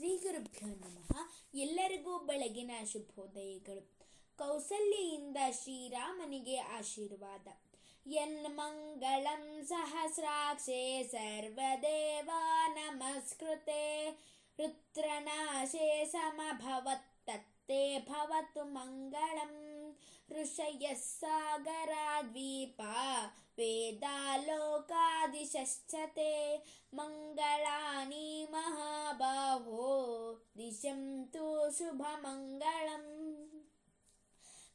ಶ್ರೀ ಗುರುಭ್ಯೋ ನಮಃ. ಎಲ್ಲರಿಗೂ ಬೆಳಗಿನ ಶುಭೋದಯಗಳು. ಕೌಸಲ್ಯೆಯಿಂದ ಶ್ರೀರಾಮನಿಗೆ ಆಶೀರ್ವಾದ. ಯನ್ಮಂಗಳಂ ಸಹಸ್ರಾಕ್ಷೇ ಸರ್ವದೇವಾ ನಮಸ್ಕೃತೆ ರುದ್ರನಾಶೇ ಸಮಭವತ್ತತ್ತೆ ಭವತು ಮಂಗಳಂ. ಋಷಯಃ ಸಾಗರಾದ್ವೀಪಾ ವೇದಾಲೋಕಾದಿಶಶ್ಚತೆ ಮಂಗಳಾನಿ ಮಹಾಬಾಹೋ ದಿಶಂತು ಶುಭಮಂಗಳಂ.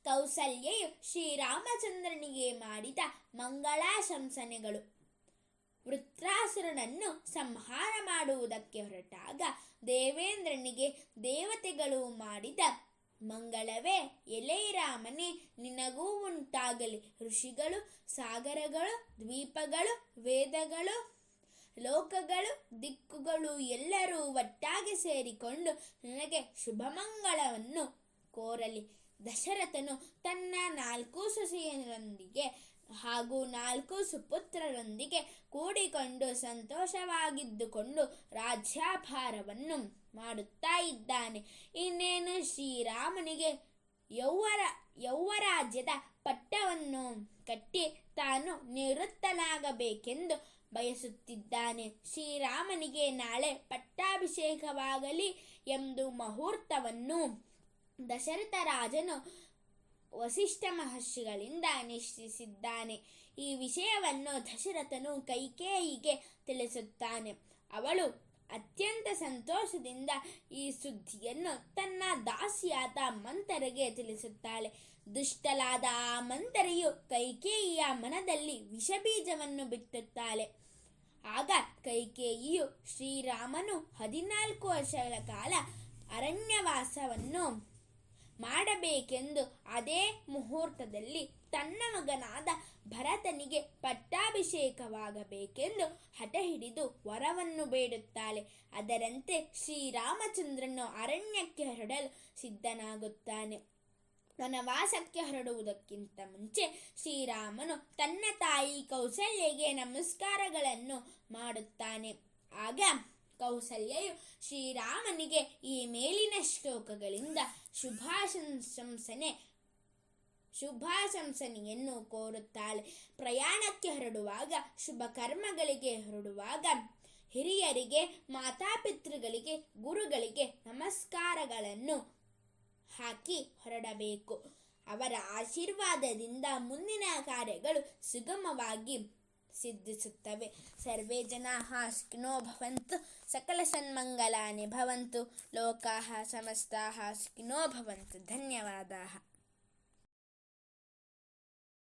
ಕೌಸಲ್ಯೆಯು ಶ್ರೀರಾಮಚಂದ್ರನಿಗೆ ಮಾಡಿದ ಮಂಗಳಾಶಂಸನೆಗಳು. ವೃತ್ರಾಸುರನನ್ನು ಸಂಹಾರ ಮಾಡುವುದಕ್ಕೆ ಹೊರಟಾಗ ದೇವೇಂದ್ರನಿಗೆ ದೇವತೆಗಳು ಮಾಡಿದ ಮಂಗಳವೇ, ಎಲೈ ರಾಮನೇ, ನಿನಗೂ ಉಂಟಾಗಲಿ. ಋಷಿಗಳು, ಸಾಗರಗಳು, ದ್ವೀಪಗಳು, ವೇದಗಳು, ಲೋಕಗಳು, ದಿಕ್ಕುಗಳು ಎಲ್ಲರೂ ಒಟ್ಟಾಗಿ ಸೇರಿಕೊಂಡು ನನಗೆ ಶುಭಮಂಗಳವನ್ನು ಕೋರಲಿ. ದಶರಥನು ತನ್ನ 4 ಸೊಸೆಯರೊಂದಿಗೆ ಹಾಗೂ 4 ಸುಪುತ್ರರೊಂದಿಗೆ ಕೂಡಿಕೊಂಡು ಸಂತೋಷವಾಗಿದ್ದುಕೊಂಡು ರಾಜ್ಯಭಾರವನ್ನು ಮಾಡುತ್ತಾ ಇದ್ದಾನೆ. ಇನ್ನೇನು ಶ್ರೀರಾಮನಿಗೆ ಯೌವರಾಜ್ಯದ ಪಟ್ಟವನ್ನು ಕಟ್ಟಿ ತಾನು ನಿವೃತ್ತನಾಗಬೇಕೆಂದು ಬಯಸುತ್ತಿದ್ದಾನೆ. ಶ್ರೀರಾಮನಿಗೆ ನಾಳೆ ಪಟ್ಟಾಭಿಷೇಕವಾಗಲಿ ಎಂದು ಮುಹೂರ್ತವನ್ನು ದಶರಥ ರಾಜನು ವಸಿಷ್ಠ ಮಹರ್ಷಿಗಳಿಂದ ನಿಶ್ಚಯಿಸಿದ್ದಾನೆ. ಈ ವಿಷಯವನ್ನು ದಶರಥನು ಕೈಕೇಯಿಗೆ ತಿಳಿಸುತ್ತಾನೆ. ಅವಳು ಅತ್ಯಂತ ಸಂತೋಷದಿಂದ ಈ ಸುದ್ದಿಯನ್ನು ತನ್ನ ದಾಸಿಯಾದ ಮಂಥರೆಗೆ ತಿಳಿಸುತ್ತಾಳೆ. ದುಷ್ಟಲಾದ ಆ ಮಂಥರೆಯು ಕೈಕೇಯಿಯ ಮನದಲ್ಲಿ ವಿಷಬೀಜವನ್ನು ಬಿತ್ತುತ್ತಾಳೆ. ಆಗ ಕೈಕೇಯಿಯು ಶ್ರೀರಾಮನು 14 ವರ್ಷಗಳ ಕಾಲ ಅರಣ್ಯವಾಸವನ್ನು ಮಾಡಬೇಕೆಂದು ಅದೇ ಮುಹೂರ್ತದಲ್ಲಿ ತನ್ನ ಮಗನಾದ ಭರತನಿಗೆ ಪಟ್ಟಾಭಿಷೇಕವಾಗಬೇಕೆಂದು ಹಠ ಹಿಡಿದು ವರವನ್ನು ಬೇಡುತ್ತಾಳೆ. ಅದರಂತೆ ಶ್ರೀರಾಮಚಂದ್ರನು ಅರಣ್ಯಕ್ಕೆ ಹೊರಡಲು ಸಿದ್ಧನಾಗುತ್ತಾನೆ. ವನವಾಸಕ್ಕೆ ಹೊರಡುವುದಕ್ಕಿಂತ ಮುಂಚೆ ಶ್ರೀರಾಮನು ತನ್ನ ತಾಯಿ ಕೌಸಲ್ಯೆಗೆ ನಮಸ್ಕಾರಗಳನ್ನು ಮಾಡುತ್ತಾನೆ. ಆಗ ಕೌಸಲ್ಯೆಯು ಶ್ರೀರಾಮನಿಗೆ ಈ ಮೇಲಿನ ಶ್ಲೋಕಗಳಿಂದ ಶುಭಾಶಂಸನೆಯನ್ನು ಕೋರುತ್ತಾಳೆ. ಪ್ರಯಾಣಕ್ಕೆ ಹೊರಡುವಾಗ, ಶುಭ ಕರ್ಮಗಳಿಗೆ ಹೊರಡುವಾಗ ಹಿರಿಯರಿಗೆ, ಮಾತಾಪಿತೃಗಳಿಗೆ, ಗುರುಗಳಿಗೆ ನಮಸ್ಕಾರಗಳನ್ನು ಹಾಕಿ ಹೊರಡಬೇಕು. ಅವರ ಆಶೀರ್ವಾದದಿಂದ ಮುಂದಿನ ಕಾರ್ಯಗಳು ಸುಗಮವಾಗಿ ಸಿದ್ಧಿಸುತ್ತವೆ. ಸರ್ವೇ ಜನಾಃ ಸುಖಿನೋ ಭವಂತು, ಸಕಲ ಸನ್ಮಂಗಲಾನಿ ಭವಂತು, ಲೋಕಾಃ ಸಮಸ್ತಾಃ ಸುಖಿನೋ ಭವಂತು. ಧನ್ಯವಾದಾಃ.